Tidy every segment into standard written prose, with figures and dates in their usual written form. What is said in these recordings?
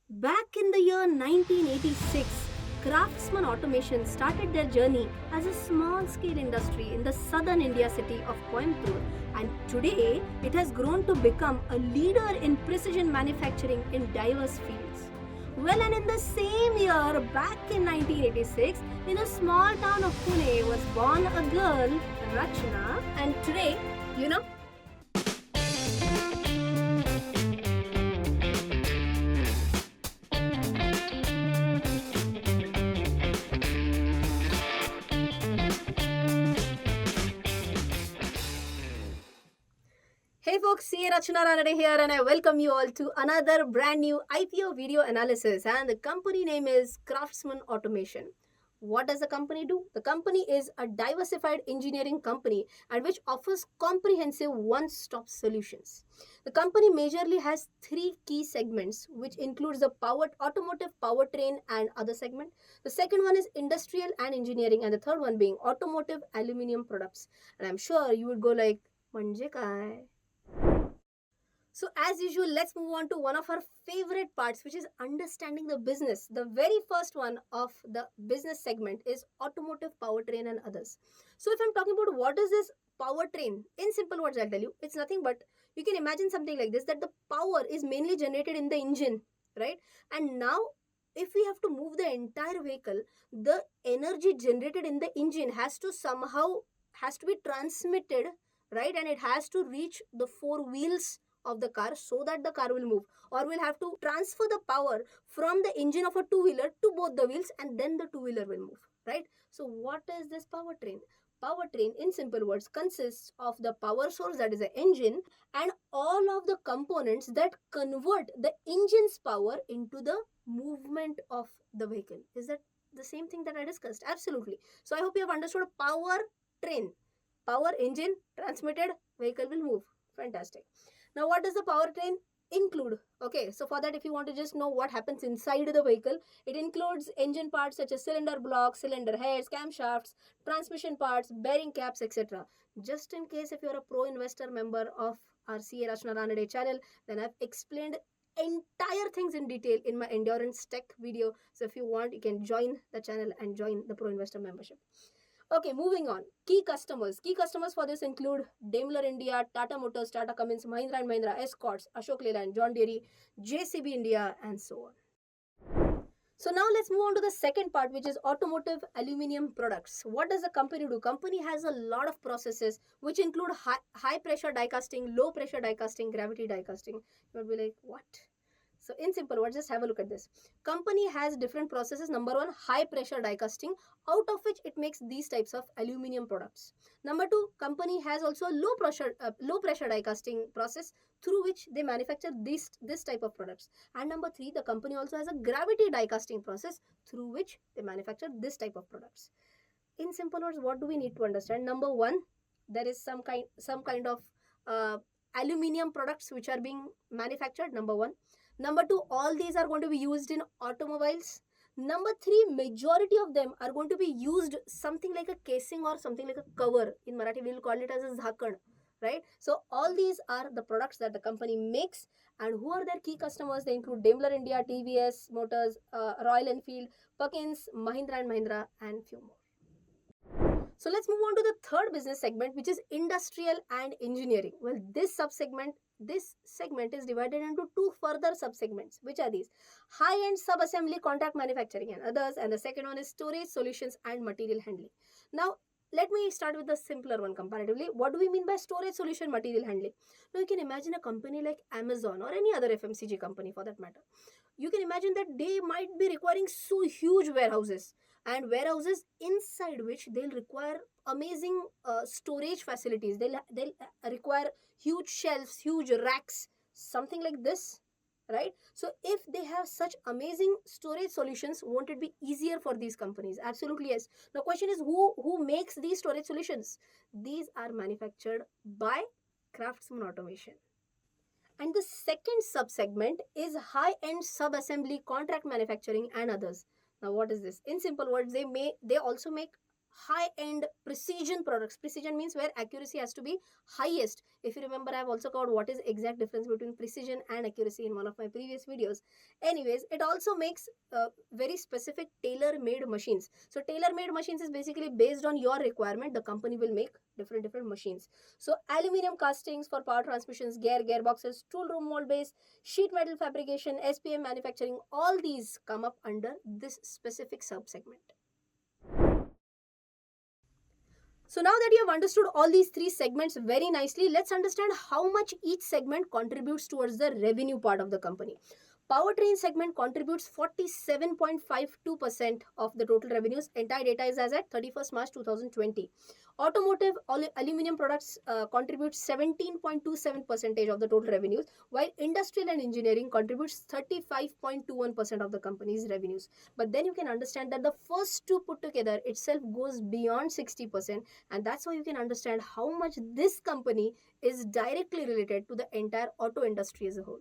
Back in the year 1986, Craftsman Automation started their journey as a small scale industry in the southern India city of Coimbatore, and today it has grown to become a leader in precision manufacturing in diverse fields. Well, and in the same year, back in 1986, in a small town of Pune was born a girl, Rachna, and today, you know, Hey folks, CA Rachna Ranade here and I welcome you all to another brand new IPO video analysis, and the company name is Craftsman Automation. What does the company do? The company is a diversified engineering company and which offers comprehensive one-stop solutions. The company majorly has three key segments which includes the power automotive powertrain and other segment. The second one is industrial and engineering, and the third one being automotive aluminum products. And I'm sure you would go like, "Manje काय?" So, as usual, let's move on to one of our favorite parts, which is understanding the business. The very first one of the business segment is automotive powertrain and others. So, if I'm talking about what is this powertrain, in simple words, I'll tell you, it's nothing but you can imagine something like this, that the power is mainly generated in the engine, right? And now, if we have to move the entire vehicle, the energy generated in the engine has to be transmitted, right? And it has to reach the four wheels of the car so that the car will move, or we'll have to transfer the power from the engine of a two-wheeler to both the wheels, and then the two-wheeler will move, right? So what is this powertrain? Powertrain, in simple words, consists of the power source, that is the engine, and all of the components that convert the engine's power into the movement of the vehicle. Is that the same thing that I discussed? Absolutely. So I hope you have understood. Power train, power engine transmitted, vehicle will move. Fantastic. Now, what does the powertrain include? Okay, so for that, if you want to just know what happens inside the vehicle, it includes engine parts such as cylinder blocks, cylinder heads, camshafts, transmission parts, bearing caps, etc. Just in case if you're a pro investor member of our CA Rachna Ranade channel, then I've explained entire things in detail in my endurance tech video. So if you want, you can join the channel and join the pro investor membership. Okay, moving on. Key customers. Key customers for this include Daimler India, Tata Motors, Tata Cummins, Mahindra and Mahindra, Escorts, Ashok Leyland, John Deere, JCB India, and so on. So now let's move on to the second part, which is automotive aluminum products. What does the company do? Company has a lot of processes which include high pressure die casting, low pressure die casting, gravity die casting. You would be like, what? So in simple words, just have a look at this. Company has different processes. Number one, high pressure die casting, out of which it makes these types of aluminum products. Number two, company has also low pressure die casting process through which they manufacture this type of products. And number three, the company also has a gravity die casting process through which they manufacture this type of products. In simple words, what do we need to understand? Number one, there is some kind of uh, aluminium products which are being manufactured. Number one. Number two, all these are going to be used in automobiles. Number three, majority of them are going to be used something like a casing or something like a cover. In Marathi, we will call it as a zakhan, right? So all these are the products that the company makes. And who are their key customers? They include Daimler India, TVS Motors, Royal Enfield, Perkins, Mahindra and Mahindra, and few more. So let's move on to the third business segment, which is industrial and engineering. Well, this segment is divided into two further subsegments. Which are these? High-end sub-assembly, contract manufacturing and others. And the second one is storage solutions and material handling. Now, let me start with the simpler one comparatively. What do we mean by storage solution material handling? Now, you can imagine a company like Amazon or any other FMCG company for that matter. You can imagine that they might be requiring so huge warehouses, and warehouses inside which they'll require amazing storage facilities. They'll require huge shelves, huge racks, something like this, right? So if they have such amazing storage solutions, won't it be easier for these companies? Absolutely yes. The question is, who makes these storage solutions? These are manufactured by Craftsman Automation. And the second subsegment is high-end sub-assembly, contract manufacturing and others. Now what is this? In simple words, they also make high-end precision products. Precision means where accuracy has to be highest. If you remember, I've also covered what is exact difference between precision and accuracy in one of my previous videos. Anyways, it also makes very specific tailor-made machines. So tailor-made machines is basically based on your requirement. The company will make different machines. So aluminum castings for power transmissions, gearboxes, tool room mold base, sheet metal fabrication, SPM manufacturing, all these come up under this specific sub-segment. So now that you have understood all these three segments very nicely, let's understand how much each segment contributes towards the revenue part of the company. Powertrain segment contributes 47.52% of the total revenues. Entire data is as at 31st March 2020. Automotive aluminum products contribute 17.27% of the total revenues, while industrial and engineering contributes 35.21% of the company's revenues. But then you can understand that the first two put together itself goes beyond 60%, and that's how you can understand how much this company is directly related to the entire auto industry as a whole.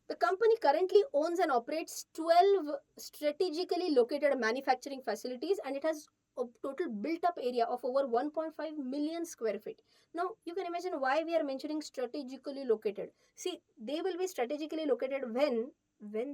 The company currently owns and operates 12 strategically located manufacturing facilities, and it has a total built up area of over 1.5 million square feet. Now, you can imagine why we are mentioning strategically located. See, they will be strategically located when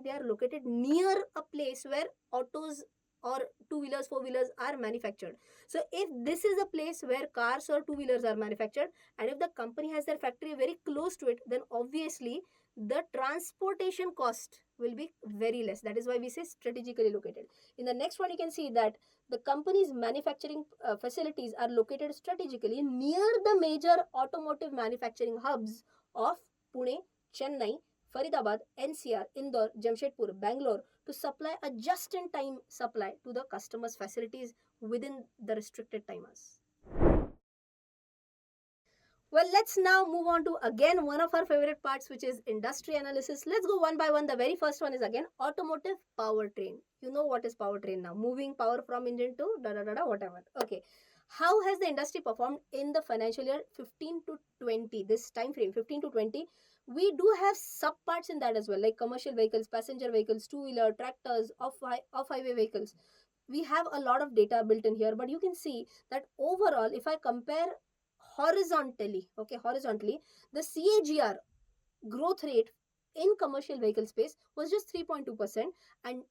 they are located near a place where autos or two-wheelers, four-wheelers are manufactured. So if this is a place where cars or two-wheelers are manufactured, and if the company has their factory very close to it, then obviously the transportation cost will be very less. That is why we say strategically located. In the next one, you can see that the company's manufacturing facilities are located strategically near the major automotive manufacturing hubs of Pune, Chennai, Faridabad, NCR, Indore, Jamshedpur, Bangalore, to supply a just-in-time supply to the customers' facilities within the restricted timers. Well, let's now move on to again one of our favorite parts, which is industry analysis. Let's go one by one. The very first one is again automotive powertrain. You know what is powertrain now? Moving power from engine to whatever. Okay. How has the industry performed in the financial year 15 to 20? This time frame 15 to 20. We do have sub parts in that as well, like commercial vehicles, passenger vehicles, two-wheeler, tractors, off-highway vehicles. We have a lot of data built in here, but you can see that overall, if I compare horizontally, the CAGR growth rate in commercial vehicle space was just 3.2%, and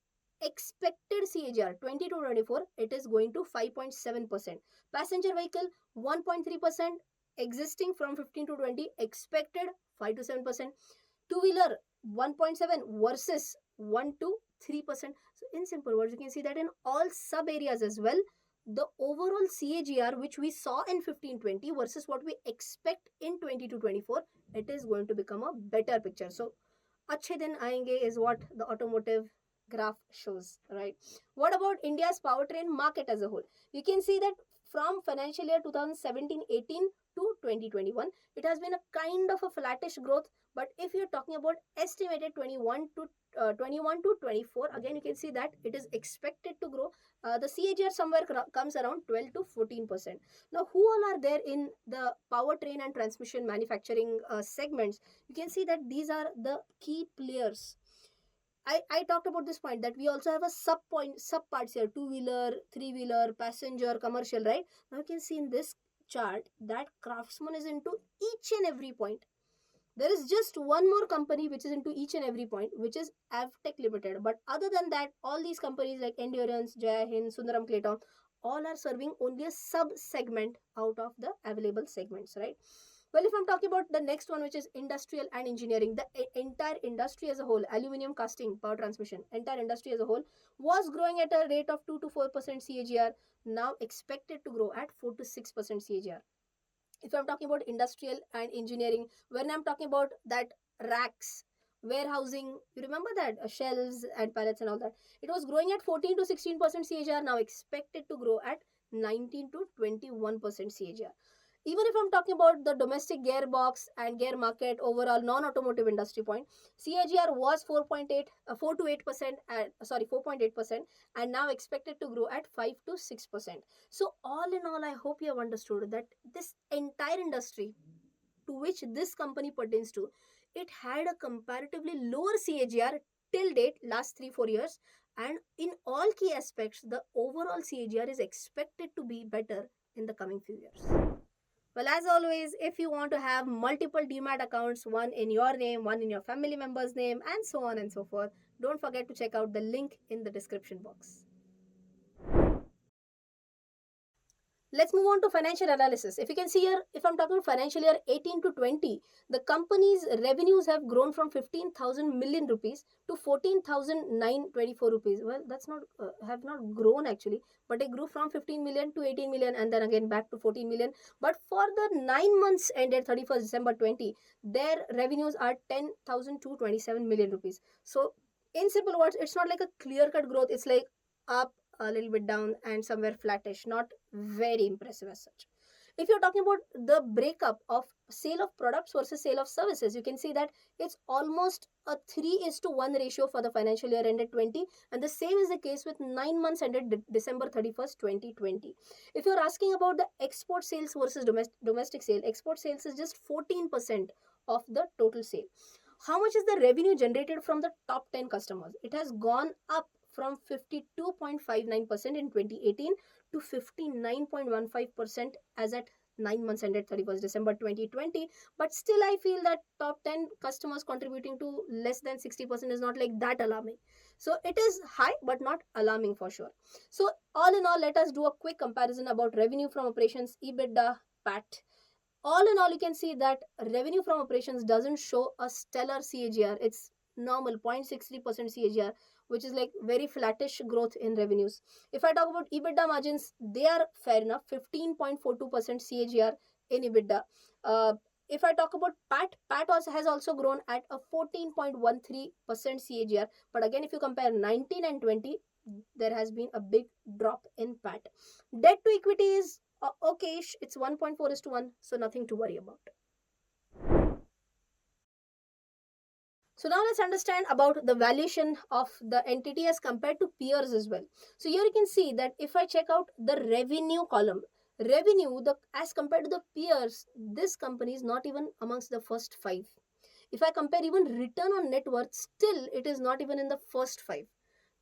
expected CAGR 20 to 24, it is going to 5.7%. Passenger vehicle 1.3%, existing from 15 to 20, expected 5 to 7%. Two-wheeler 1.7 versus 1 to 3%. So in simple words, you can see that in all sub areas as well, the overall CAGR which we saw in 15-20 versus what we expect in 20 to 24, it is going to become a better picture. So अच्छे दिन आएंगे is what the automotive graph shows, right? What about India's powertrain market as a whole? You can see that from financial year 2017-18 to 2021, it has been a kind of a flattish growth. But if you're talking about estimated 21 to 24, again you can see that it is expected to grow. The CAGR somewhere comes around 12 to 14%. Now, who all are there in the powertrain and transmission manufacturing segments? You can see that these are the key players. I talked about this point that we also have a sub parts here: two-wheeler, three-wheeler, passenger, commercial, right? Now you can see in this chart that Craftsman is into each and every point. There is just one more company which is into each and every point, which is Avtech Limited. But other than that, all these companies like Endurance, Jaya Hind, Sundaram Clayton, all are serving only a sub-segment out of the available segments, right? Well, if I'm talking about the next one, which is industrial and engineering, the entire industry as a whole, aluminum casting, power transmission, entire industry as a whole was growing at a rate of 2 to 4% CAGR, now expected to grow at 4 to 6% CAGR. If I'm talking about industrial and engineering, when I'm talking about that racks, warehousing, you remember that shelves and pallets and all that, it was growing at 14 to 16% CAGR, now expected to grow at 19 to 21% CAGR. Even if I'm talking about the domestic gearbox and gear market, overall non-automotive industry point, CAGR was 4 to 8%, 4.8%, and now expected to grow at 5 to 6%. So all in all, I hope you have understood that this entire industry to which this company pertains to, it had a comparatively lower CAGR till date, last 3-4 years, And in all key aspects, the overall CAGR is expected to be better in the coming few years. Well, as always, if you want to have multiple Demat accounts, one in your name, one in your family member's name, and so on and so forth, don't forget to check out the link in the description box. Let's move on to financial analysis. If you can see here, if I'm talking financial year 18 to 20, the company's revenues have grown from 15,000 million rupees to 14,924 rupees. Well, that's not have not grown actually, but it grew from 15 million to 18 million and then again back to 14 million. But for the 9 months ended 31st December 20, their revenues are 10,227 million rupees. So in simple words, it's not like a clear cut growth. It's like up a little bit down and somewhere flattish, not very impressive as such. If you're talking about the breakup of sale of products versus sale of services, you can see that it's almost a 3:1 ratio for the financial year ended 20, and the same is the case with 9 months ended December 31st 2020. If you're asking about the export sales versus domestic sale, export sales is just 14% of the total sale. How much is the revenue generated from the top 10 customers? It has gone up from 52.59% in 2018 to 59.15% as at 9 months ended 31st December 2020. But still, I feel that top 10 customers contributing to less than 60% is not like that alarming. So it is high, but not alarming for sure. So, all in all, let us do a quick comparison about revenue from operations, EBITDA, PAT. All in all, you can see that revenue from operations doesn't show a stellar CAGR. It's normal 0.63% CAGR, which is like very flattish growth in revenues. If I talk about EBITDA margins, they are fair enough, 15.42% CAGR in EBITDA. If I talk about PAT also has also grown at a 14.13% CAGR. But again, if you compare 19 and 20, there has been a big drop in PAT. Debt to equity is okay, it's 1.4:1, so nothing to worry about. So now let's understand about the valuation of the entity as compared to peers as well. So here you can see that if I check out the revenue column, revenue the as compared to the peers, this company is not even amongst the first five. If I compare even return on net worth, still it is not even in the first five.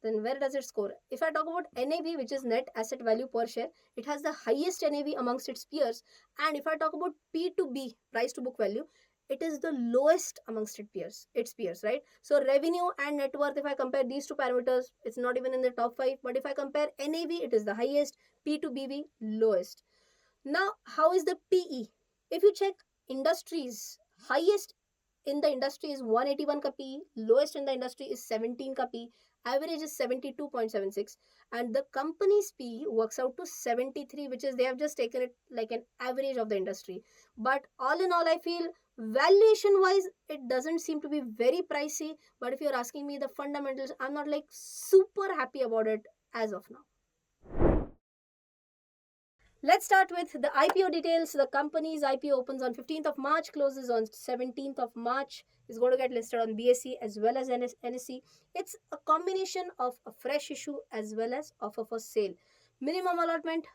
Then where does it score? If I talk about NAV, which is net asset value per share, it has the highest NAV amongst its peers. And if I talk about P to B, price to book value, it is the lowest amongst its peers, right? So revenue and net worth, if I compare these two parameters, it's not even in the top five. But if I compare NAV, it is the highest, P to BV, lowest. Now, how is the PE? If you check industries, highest in the industry is 181 ka PE, lowest in the industry is 17 ka PE, average is 72.76, and the company's PE works out to 73, which is they have just taken it like an average of the industry. But all in all, I feel valuation wise, it doesn't seem to be very pricey. But if you're asking me the fundamentals, I'm not like super happy about it as of now. Let's start with the IPO details. The company's IPO opens on 15th of March, closes on 17th of March. Is going to get listed on BSE as well as NSE. It's a combination of a fresh issue as well as offer for sale. Minimum allotment,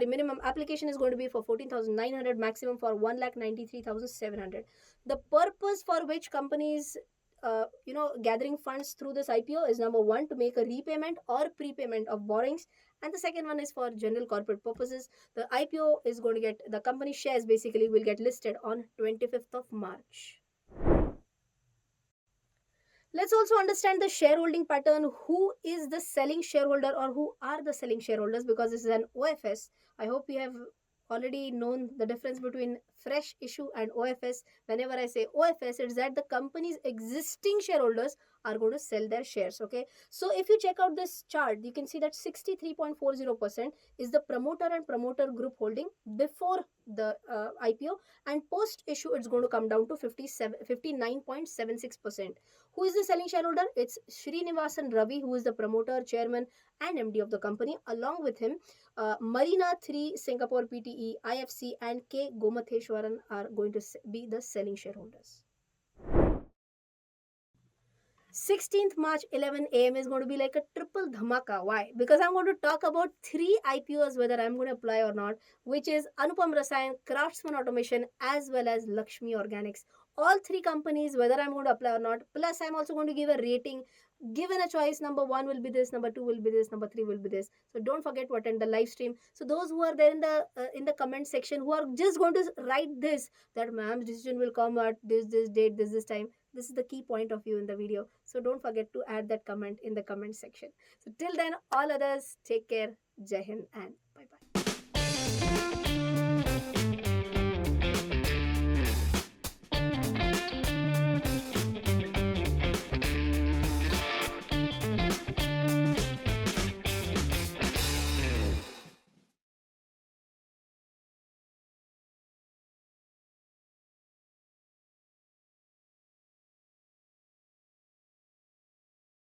minimum application is going to be for 14,900, maximum for 1,93,700. The purpose for which companies gathering funds through this IPO is number one, to make a repayment or prepayment of borrowings, and the second one is for general corporate purposes. The IPO is going to get, the company shares basically will get listed on 25th of March. Let's also understand the shareholding pattern. Who is the selling shareholder or who are the selling shareholders, because this is an OFS. I hope you have already known the difference between fresh issue and OFS. Whenever I say OFS, it's that the company's existing shareholders are going to sell their shares. Okay, so if you check out this chart, you can see that 63.40% is the promoter and promoter group holding before the IPO, and post issue it's going to come down to 59.76%. Who is the selling shareholder? It's Srinivasan Ravi, who is the promoter, chairman, and MD of the company. Along with him, Marina 3, Singapore PTE, IFC, and K. Gomatheshwaran are going to be the selling shareholders. 16th March 11 a.m. is going to be like a triple dhamaka. Why? Because I'm going to talk about 3 IPOs, whether I'm going to apply or not, which is Anupam Rasayan, Craftsman Automation, as well as Lakshmi Organics. all three companies, whether I'm going to apply or not. Plus, I'm also going to give a rating. Given a choice, number one will be this, number two will be this, number three will be this. So don't forget what in the live stream. So those who are there in the comment section, who are just going to write this, that ma'am's decision will come at this date, this time. This is the key point of view in the video. So don't forget to add that comment in the comment section. So till then, all others, take care. Jai Hind and